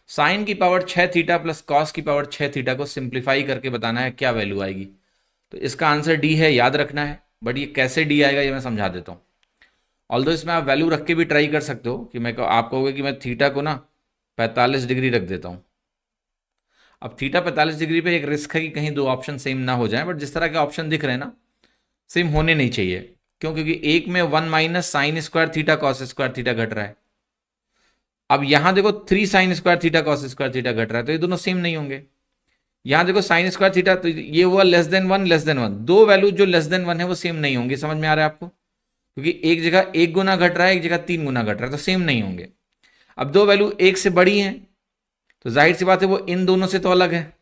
Sign की power 6 theta plus cos की power 6 theta को सिंप्लीफाई करके बताना है क्या वैल्यू आएगी। तो इसका आंसर डी है, याद रखना है। बट ये कैसे डी आएगा ये मैं समझा देता हूँ। ऑल्दो इसमें आप वैल्यू रख के भी ट्राई कर सकते हो कि आप कहोगे कि मैं थीटा को ना 45 डिग्री रख देता हूँ। अब थीटा 45 डिग्री पे एक रिस्क है कि कहीं दो ऑप्शन सेम ना हो जाए, बट जिस तरह के ऑप्शन दिख रहे हैं ना, सेम होने नहीं चाहिए। क्यों? क्योंकि एक में 1 minus sign square theta cos square theta घट रहा है। अब यहां देखो 3 sign square theta cos square theta घट रहा है, तो ये दोनों सेम नहीं होंगे। यहां देखो साइन स्क्वायर थीटा, तो ये हुआ लेस देन वन। दो वैल्यू जो लेस देन वन है वो सेम नहीं होंगे। समझ में आ रहा है आपको? क्योंकि एक जगह एक गुना घट रहा है, एक जगह 3 गुना घट रहा है, तो सेम नहीं होंगे। अब दो वैल्यू एक से बड़ी हैं, तो जाहिर सी बात है वो इन दोनों से तो अलग है।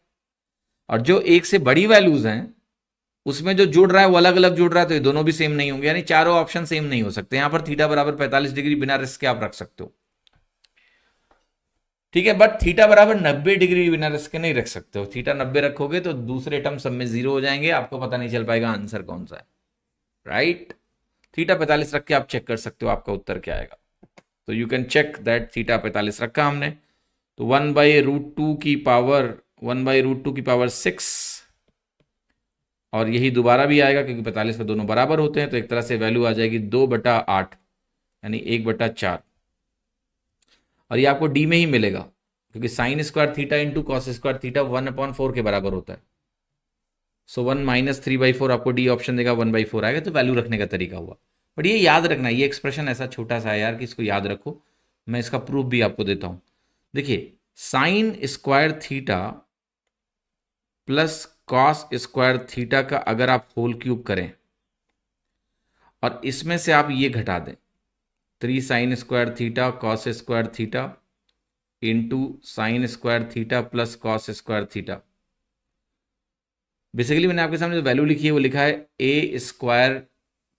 और जो एक से बड़ी वैल्यूज हैं उसमें जो जुड़ रहा है वो अलग अलग जुड़ रहा है, तो ये दोनों भी सेम नहीं होंगे। यानी चारों ऑप्शन सेम नहीं हो सकते। यहां पर थीटा बराबर 45 डिग्री बिना रिस्क के आप रख सकते हो, ठीक है। बट थीटा बराबर 90 डिग्री बिना रिस्क के नहीं रख सकते हो। थीटा 90 रखोगे तो दूसरे टर्म सब में जीरो हो जाएंगे, आपको पता नहीं चल पाएगा आंसर कौन सा है, राइट। थीटा 45 रख के आप चेक कर सकते हो आपका उत्तर क्या आएगा। तो you can check that theta 45 रखा हमने, तो 1/√2 की पावर 1/√2 की पावर 6, और यही दोबारा भी आएगा क्योंकि 45 में दोनों बराबर होते हैं, तो एक तरह से वैल्यू आ जाएगी 2/8, यानी 1/4। और ये आपको डी में ही मिलेगा क्योंकि sign square theta into cos square theta 1/4 के बराबर होता है। सो 1 माइनस 3/4 आपको डी ऑप्शन देगा, 1/4 आएगा। तो वैल्यू रखने का तरीका हुआ। बट ये याद रखना, ये एक्सप्रेशन ऐसा छोटा सा है यार कि इसको याद रखो। मैं इसका प्रूफ भी आपको देता हूं। देखिए, sign square theta plus cos square theta का अगर आप होल क्यूब करें और इसमें से आप ये घटा दें, 3 sign square theta cos square theta into sine square theta plus cos square theta. Basically मैंने आपके सामने जो वैल्यू लिखी है वो लिखा है a square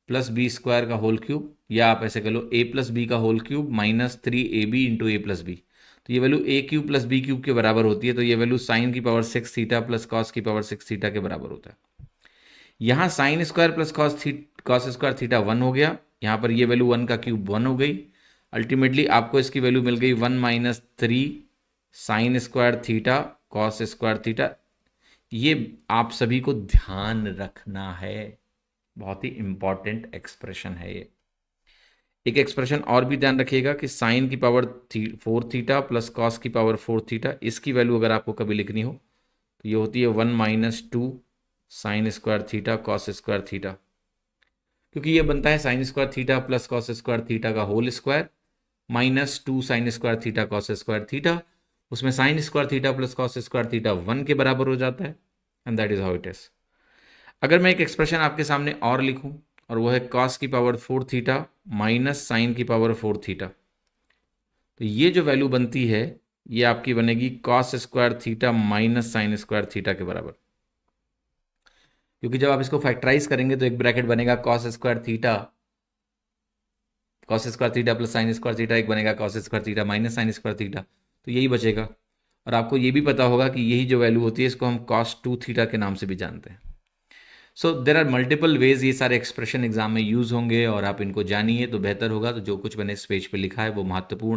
plus b square का होल क्यूब, या आप ऐसे कह लो ए प्लस बी का whole cube minus 3ab into a plus b. तो ये value a cube plus b cube के बराबर होती है। तो ये वैल्यू साइन की पावर 6 थीटा प्लस कॉस की पावर 6 थीटा के बराबर होता है। यहाँ sine square plus cos square theta 1 हो गया, यहाँ पर ये वैल्यू 1 का क्यूब 1 हो गई। अल्टीमेटली आपको इसकी वैल्यू मिल गई 1 minus 3 sign square theta cos square theta. ये आप सभी को ध्यान रखना है, बहुत ही इंपॉर्टेंट एक्सप्रेशन है ये। एक एक्सप्रेशन और भी ध्यान रखिएगा कि साइन की पावर 4 थीटा प्लस कॉस की पावर 4 थीटा, इसकी वैल्यू अगर आपको कभी लिखनी हो तो ये होती है 1 minus 2 sine square theta cos square theta, क्योंकि ये बनता है sine square theta plus cos square theta का whole square minus 2 sine square theta cos square theta. उसमें sine square theta plus cos square theta 1 के बराबर हो जाता है, and that is how it is. अगर मैं एक एक्सप्रेशन आपके सामने और लिखूं और वो है कॉस की पावर 4 थीटा माइनस साइन की पावर 4 थीटा, तो ये जो वैल्यू बनती है ये आपकी बनेगी cos square theta minus sign square theta के बराबर। क्योंकि जब आप इसको फैक्टराइज करेंगे तो एक ब्रैकेट बनेगा cos square theta plus sign square theta, एक बनेगा cos square theta minus sign square theta, तो यही बचेगा। और आपको ये भी पता होगा कि यही जो वैल्यू होती है इसको हम कॉस 2 थीटा के नाम से भी जानते हैं। सो देर आर मल्टीपल वेज ये सारे एक्सप्रेशन एग्जाम में यूज होंगे और आप इनको जानिए तो बेहतर होगा। तो जो कुछ मैंने इस पेज पे लिखा है वो महत्वपूर्ण